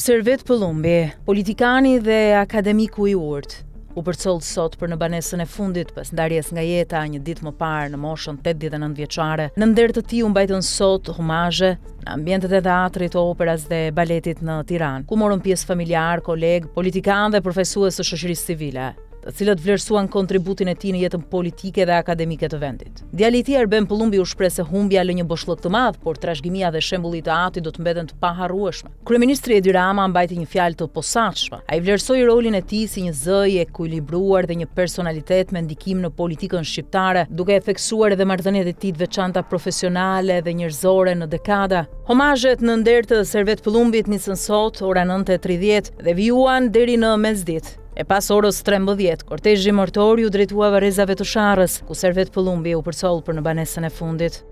Servet Pëllumbi, politikani dhe akademiku I urtë, u përcoll sot për në banesën e fundit pas ndarjes nga jeta një ditë më parë në moshën 89 vjeçare. Në nder të tij u mbajtën sot humazhe në ambientet e teatrit, operas dhe baletit në Tiranë, ku morën pjesë familjar, kolegë, politikanë dhe përfaqësues të shoqërisë civile, të cilët vlerësuan kontributin e tij në jetën politike dhe akademike të vendit. Djali I tij Erben Pëllumbi u shpreh se humbja lë një boshllëk të madh, por trashëgimia dhe shembulli I të atit do të mbeten të paharrueshme. Kryeministri Edi Rama mbajti një fjalë të posaçme. Ai vlerësoi rolin e tij si një zë I ekuilibruar dhe një personalitet me ndikim në politikën shqiptare, duke e theksuar edhe marrëdhëniet e tij të veçanta profesionale dhe njerëzore në dekada. Homazhet në nder të Servet Pëllumbit nisën sot ora 9:30 dhe vijuan deri në mesditë. E pas orës 13, kortezhi mërtor ju drejtua varrezave të Sharrës, ku Servet Pëllumbi u përcoll për në banesën e fundit.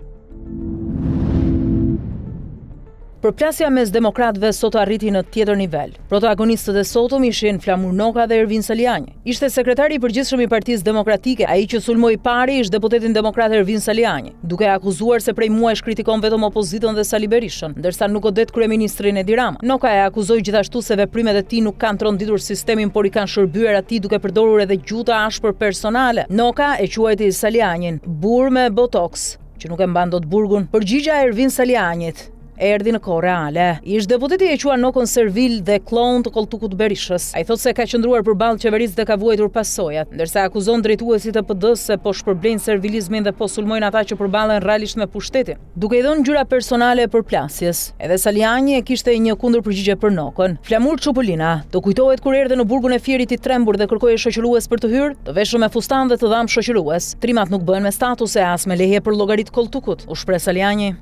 Përplasja mes demokratëve sot arriti në tjetër nivel. Protagonistët e sotëm ishin Flamur Noka dhe Ervin Saliani. Ishte sekretari I përgjithshëm I Partisë Demokratike, ai që sulmoi pari ishte deputetin demokrat Ervin Saliani, duke akuzuar se prej muajsh kritikon vetëm opozitën dhe Sali Berishën, ndërsa nuk godet kryeministrin Edi Rama. Noka e akuzoi gjithashtu se veprimet e tij nuk kanë tronditur sistemin, por I kanë shërbyer atij duke përdorur edhe gjuhë të ashpër personale. Noka e quajti Salianin burr me botox, që nuk e mban dot burgun. Përgjigja e Ervin Salianit erdhi në kohë reale. Ish deputeti e qua Nokën servil dhe klon të Kolltukut Berishës. Ai thotë se ka qëndruar përballë qeverisë dhe ka vuajtur pasojat, ndërsa akuzon drejtuesit e PD-s se po shpërblejnë servilizmin dhe po sulmojnë ata që përballen realisht me pushtetin. Duke I dhënë ngjyra personale e përplasjes, edhe Saliani e kishte një kundërpërgjigje për Nokën. Flamur Çupolina do kujtohet kur erdhi në burgun e Fierit I trembur dhe kërkoi shoqërues për të hyrë, të veshur me fustan dhe të dhamë shoqërues. Trimat nuk bëhen me statuse as me leje për llogarit Kolltukut, u shpreh Saliani.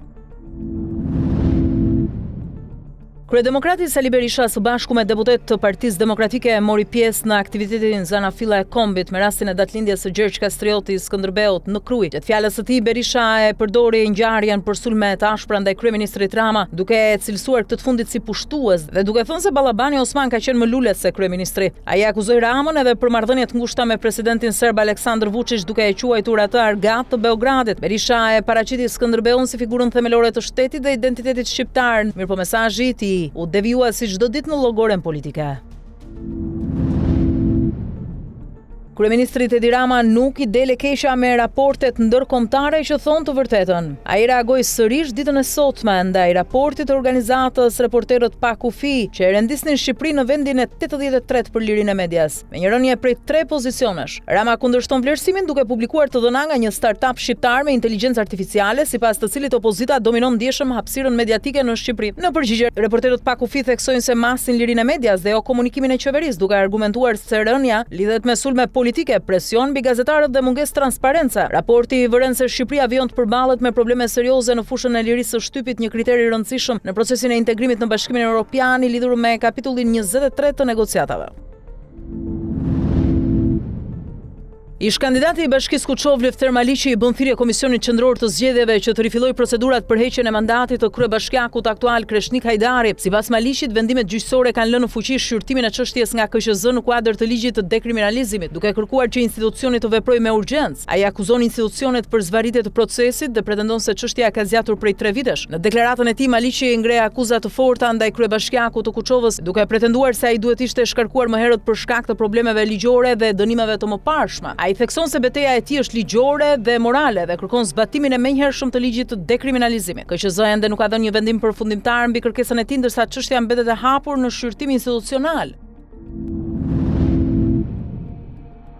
Kryedemokrati Sali Berisha së bashku me deputet të Partisë Demokratike mori pjesë në aktivitetin Zanafilla e Kombit me rastin e datëlindjes së Gjergj Kastrioti Skënderbeut në Krujë. Gjatë fjalës së tij Berisha e përdori ngjarjen për sulme të ashpra ndaj kryeministrit Rama, duke e cilësuar këtë të fundit si pushtues dhe duke thënë se Ballabani Osman ka qenë më lulet se kryeministri. Ai akuzoi Ramën edhe për marrëdhënie të ngushta me presidentin serb Aleksandar Vučić, duke e quajtur atë argat të Beogradit. Berisha e paraqiti Skënderbeun si figurën themelore të shtetit dhe identitetit shqiptar, mirëpo mesazhi I tij u devijua si çdo ditë në llogoren politike. Kryeministri Edi Rama nuk I dele keqja me raportet ndërkombëtare që thonë të vërtetën. Ai reagoi sërish ditën e sotme ndaj raportit të organizatës Reporterët pa kufi, që e rendisnin Shqipërinë në vendin e 83 për lirinë e medias, me një rënje prej 3 pozicionesh. Rama kundërshton vlerësimin duke publikuar të dhëna nga një startup shqiptar me inteligjencë artificiale, sipas të cilit opozita dominon ndjeshëm hapësirën mediatike në Shqipëri. Në përgjigje, Reporterët pa kufi theksojnë se masin lirinë e medias dhe jo komunikimin e qeverisë, duke argumentuar se rënja lidhet me sulme politike, presion mbi gazetarët dhe mungesë transparence. Raporti vëren se Shqipëria vjen të përballet me probleme serioze në fushën e lirisë së shtypit, një kriter I rëndësishëm në procesin e integrimit në Bashkimin Evropian I lidhur me kapitullin 23 të negociatave. Ish kandidati I Bashkisë Kuçov Lefter Maliqi I bën thirrje Komisionit Qendror të Zgjedhjeve që të rifillojë procedurat për heqjen e mandatit të kryebashkiakut aktual Kreshnik Hajdari. Sipas Maliqit, vendimet gjyqësore kanë lënë në fuqi shqyrtimin e çështjes nga KQZ në kuadër të ligjit të dekriminalizimit, duke kërkuar që institucioni të veprojë me urgjencë. Ai akuzon institucionet për zvarritje të procesit dhe pretendon se çështja ka zgjatur prej 3 vitesh. Në deklaratën e tij Maliqi ngre akuza të forta ndaj kryebashkiakut të Kuçovës, duke pretenduar se ai duhet ishte shkarkuar më herët për shkak të problemeve ligjore dhe dënimeve të mëparshme. Ai thekson se betejë e tij është ligjore dhe morale dhe kërkon zbatimin e menjëhershëm të ligjit të dekriminalizimit. KQZ ende nuk ka dhënë një vendim përfundimtar mbi kërkesën e tij, ndërsa çështja mbetet e hapur në shqyrtim institucional.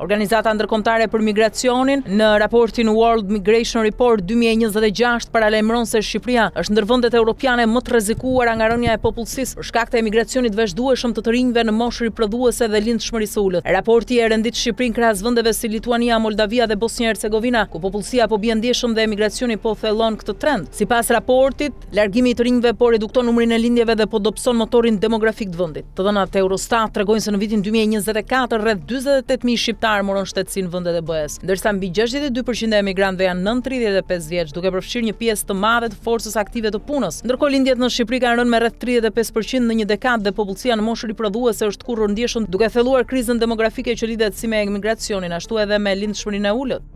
Organizata ndërkombëtare për migracionin në raportin World Migration Report 2026 paralajmëron se Shqipëria është ndër vendet europiane më të rrezikuara nga rënja e popullsisë për shkak të emigracionit vazhdueshëm të rinjve në moshë riprodhuese dhe lindshmërisë së ulët. Raporti e rendit Shqipërinë krahas vendeve si Lituania, Moldavia dhe Bosnia-Hercegovina, ku popullsia po bie ndjeshëm dhe emigracioni po thellon këtë trend. Sipas raportit, largimi I të rinjve po redukton numrin e lindjeve dhe po dobëson motorin demografik të vendit. Të dhënat e Eurostat tregojnë se në vitin 2024 rreth 48.000 shqiptarë morën shtetësinë në vendet e BE-s, ndërsa mbi 62% e emigrantëve janë nën 35 vjeç, duke përfshirë një pjesë të madhe të forcës aktive të punës. Ndërkohë lindjet në Shqipëri kanë rënë me rreth 35% në një dekadë dhe popullsia në moshë riprodhuese është kurrë ndjeshëm, duke thelluar krizën demografike që lidhet si me emigracionin, ashtu edhe me lindshmërinë e ulët.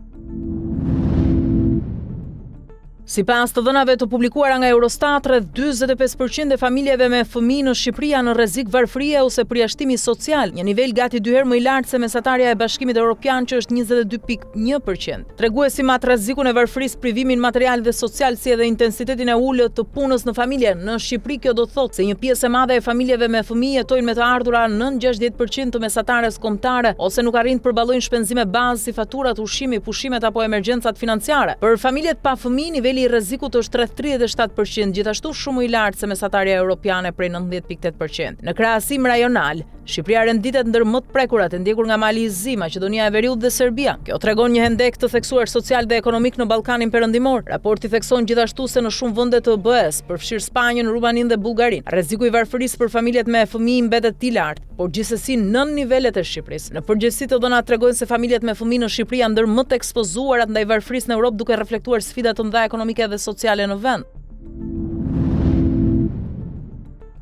Sipas të dhënave të publikuara nga Eurostat, rreth 45% e familjeve me fëmijë në Shqipëri janë në rrezik varfërie ose përjashtimi social, një nivel gati 2 herë më i lartë se mesatarja e Bashkimit Evropian që është 22.1%. Treguesi me atë rrezikun e varfërisë, privimin material dhe social si edhe intensitetin e ulët të punës në familje, në Shqipëri kjo do të thotë se një pjesë e madhe e familjeve me fëmijë jetojnë me të ardhura nën 60% të mesatares kombëtare ose nuk arrin të përballojnë shpenzime bazë si faturat, ushqimi, pushimet apo emergjencat financiare. Për familjet pa fëmijë, niveli i rrezikut është rreth 37%, gjithashtu shumë i lartë se mesatarja europiane prej 19.8%. Në krahasim rajonal, Shqipëria renditet ndër më të prekurat, e ndjekur nga Mali i Zi, Maqedonia e Veriut dhe Serbia. Kjo tregon një hendek të theksuar social dhe ekonomik në Ballkanin Perëndimor. Raporti thekson gjithashtu se në shumë vende të BE-s, përfshirë Spanjën, Rumaninë dhe Bullgarinë, rreziku i varfërisë për familjet me fëmijë mbetet i lartë, por gjithsesi nën nivelet e Shqipërisë. Në përgjithësi të dhënat tregojnë se familjet me fëmijë në Shqipëri janë ndër më të ekspozuarat ndaj varfërisë në Europë, duke reflektuar sfida të mëdha ekonomike dhe sociale në vend.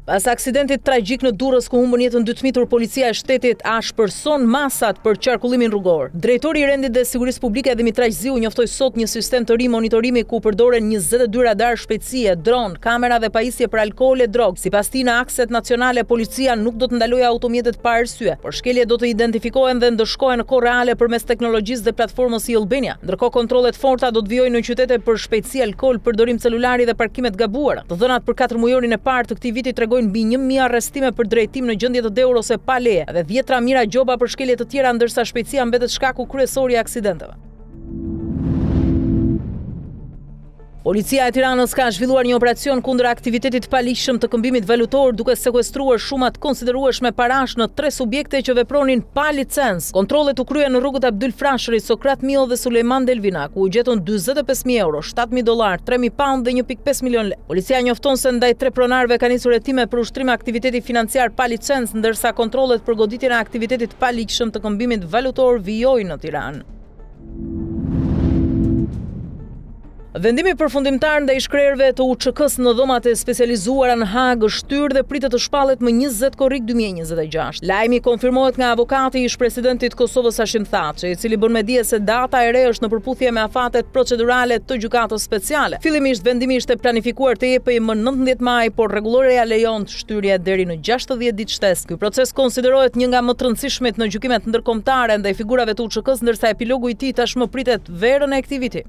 Pas aksidentit tragjik në Durrës ku humbën jetën 2 fëmijë, policia e shtetit shpërson masat për qarkullimin rrugor. Drejtori i Rendit dhe Sigurisë Publike Dimitraj Ziu njoftoi sot një sistem të ri monitorimi ku përdoren 22 radar shpejtësie, dron, kamera dhe pajisje për alkool e drogë. Sipas tij, në akset nacionale policia nuk do të ndalojë automjetet pa arsye, por shkeljet do të identifikohen dhe ndëshkohen në kohë reale përmes teknologjisë dhe platformës e-Albania. Ndërkohë, kontrollet forta do të vijojnë në qytete për shpejtësi, alkool, përdorim celulari dhe parkimet gabuara. Të dhënat për 4 mujorin e parë të këtij viti tregojnë mbi 1000 arrestime për drejtim në gjendje të dheur ose pa leje dhe 10 mijëra gjoba për shkelje të tjera, ndërsa shpejtësia mbetet shkaku kryesor i aksidenteve. Policia e Tiranës ka zhvilluar një operacion kundër aktivitetit paligjshëm të këmbimit valutor, duke sekuestruar shumë të konsiderueshme parash në 3 subjekte që vepronin pa licencë. Kontrollet u kryen në rrugët Abdyl Frashëri, Sokrat Mio dhe Sulejman Delvina, ku u gjetën 45.000 euro, 7.000 dollar, 3.000 pound dhe 1.5 milion lekë. Policia njofton se ndaj 3 pronarëve ka nisur hetime për ushtrim aktiviteti financiar pa licencë, ndërsa kontrollet për goditjen e aktivitetit paligjshëm të këmbimit valutor vijojnë në Tiranë. Vendimi përfundimtar ndaj shkrerëve të UÇK-s në dhomat e specializuara në Hagë shtyr dhe pritet të shpallet më 20 korrik 2026. Lajmi konfirmohet nga avokati i ish-presidentit Kosovës Hashim Thaçi, i cili bën me dije se data e re është në përputhje me afatet procedurale të gjykatës speciale. Fillimisht vendimi ishte planifikuar të jepej më 19 maj, por rregulloria lejon shtyrje deri në 60 ditë shtesë. Ky proces konsiderohet një nga më të rëndësishmit në gjykimet ndërkombëtare ndaj figurave të UÇK-s, ndërsa epilogu i tij tashmë pritet verën e këtij viti.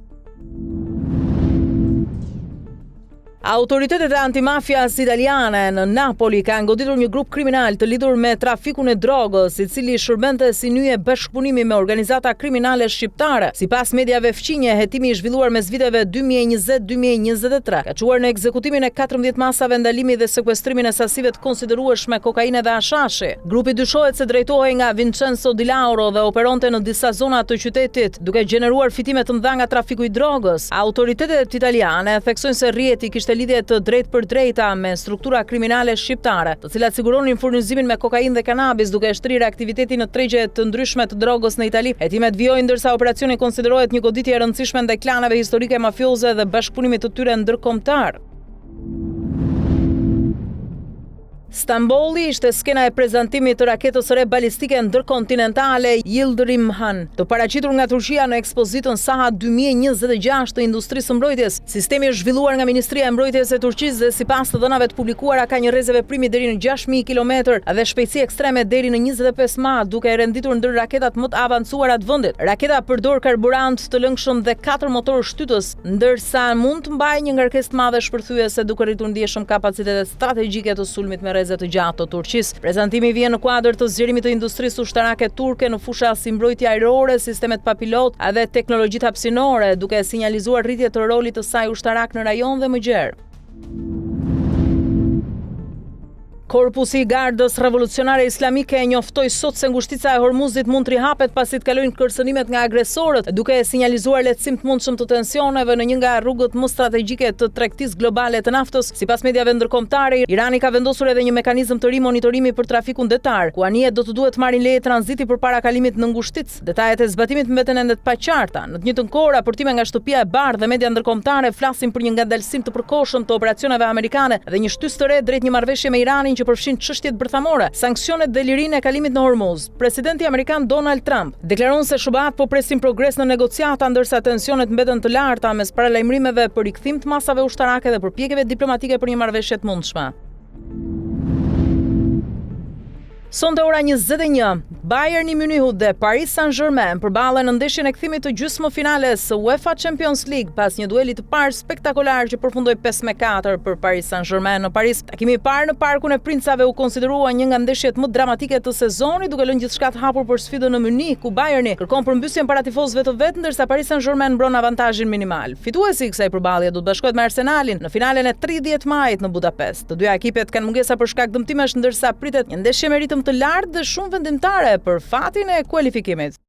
Autoritetet e antimafias italiane në Napoli kanë goditur një grup kriminal të lidhur me trafikun e drogës, i cili shërbente si nyje bashkëpunimi me organizata kriminale shqiptare. Sipas mediave fqinje, hetimi i zhvilluar mes viteve 2020-2023 ka çuar në ekzekutimin e 14 masave ndalimi dhe sekuestrimin e sasive të konsiderueshme kokaine dhe hashashi. Grupi dyshohet se drejtohej nga Vincenzo Di Lauro dhe operonte në disa zona të qytetit, duke gjeneruar fitime të mëdha nga trafiku i drogës. Autoritetet italiane theksojnë se rrjeti kishte lidhje të drejt për drejta me struktura kriminale shqiptare, të cilat siguronin furnizimin me kokainë dhe kanabis, duke shtrirë aktivitetin në tregje të ndryshme të drogës në Itali. Hetimet vijojnë ndërsa operacioni konsiderohet një goditje e rëndësishme ndaj klaneve historike mafioze dhe bashkëpunimit të tyre ndërkombëtar. Stambolli ishte skena e prezantimit të raketës së re balistike ndërkontinentale Yıldırım Han, të paraqitur nga Turqia në ekspozitën Saha 2026 të industrisë së mbrojtjes. Sistemi është zhvilluar nga Ministria e Mbrojtjes e Turqisë dhe sipas të dhënave të publikuara ka një rrezë veprimi deri në 6000 km dhe shpejtësi ekstreme deri në 25 mach, duke e renditur ndër raketat më të avancuara të vendit. Raketa përdor karburant të lëngshëm dhe 4 motor shtytës, ndërsa mund të mbajë një ngarkesë të madhe shpërthyese duke rritur ndjeshëm kapacitetet strategjike të sulmit me rrezë të gjatë të Turqisë. Prezantimi vjen në kuadër të zgjerimit të industrisë ushtarake turke në fusha si mbrojtja ajrore, sistemet pa pilot dhe teknologjitë hapësinore, duke sinjalizuar rritje të rolit të saj ushtarak në rajon dhe më gjerë. Korpusi i Gardës Revolucionare Islamike njoftoi sot se ngushtica e Hormuzit mund të rihapet pasi të kalojnë kërcënimet nga agresorët, duke sinjalizuar lehtësim të mundshëm të tensioneve në një nga rrugët më strategjike të tregtisë globale të naftës. Sipas mediave ndërkombëtare, Irani ka vendosur edhe një mekanizëm të ri monitorimi për trafikun detar, ku anijet do të duhet marrin leje tranziti përpara kalimit në ngushticë. Detajet e zbatimit mbeten ende të paqarta. Në të njëjtën kohë, raportime nga Shtëpia e Bardhë dhe media ndërkombëtare flasin për një ngadalësim të përkohshëm të operacioneve amerikane dhe një shtysë të re drejt një marrëveshje me Iranin që përfshin çështjet bërthamore, sanksionet dhe lirinë e kalimit në Hormuz. Presidenti amerikan Donald Trump deklaron se SHBA-t po presin progres në negociata, ndërsa tensionet mbeten të larta mes paralajmërimeve për rikthim të masave ushtarake dhe përpjekjeve diplomatike për një marrëveshje të mundshme. Sonte ora 21, Bayern Munichu dhe Paris Saint-Germain përballen në ndeshjen e kthimit të gjysmëfinales së UEFA Champions League pas një dueli të parë spektakolar që përfundoi 5-4 për Paris Saint-Germain në Paris. Takimi i parë në Parkun e Princave u konsiderua një nga ndeshjet më dramatike të sezonit, duke lënë gjithçka të hapur për sfidën në Munich, ku Bayerni kërkon përmbysjen para tifozëve të vet, ndërsa Paris Saint-Germain mbron avantazhin minimal. Fituesi i kësaj përballje do të bashkohet me Arsenalin në finalen e 30 majit në Budapest. Të dyja ekipet kanë mungesa për shkak dëmtimesh, ndërsa pritet një ndeshje me ritëm të lartë dhe shumë vendimtare për fatin e kualifikimit.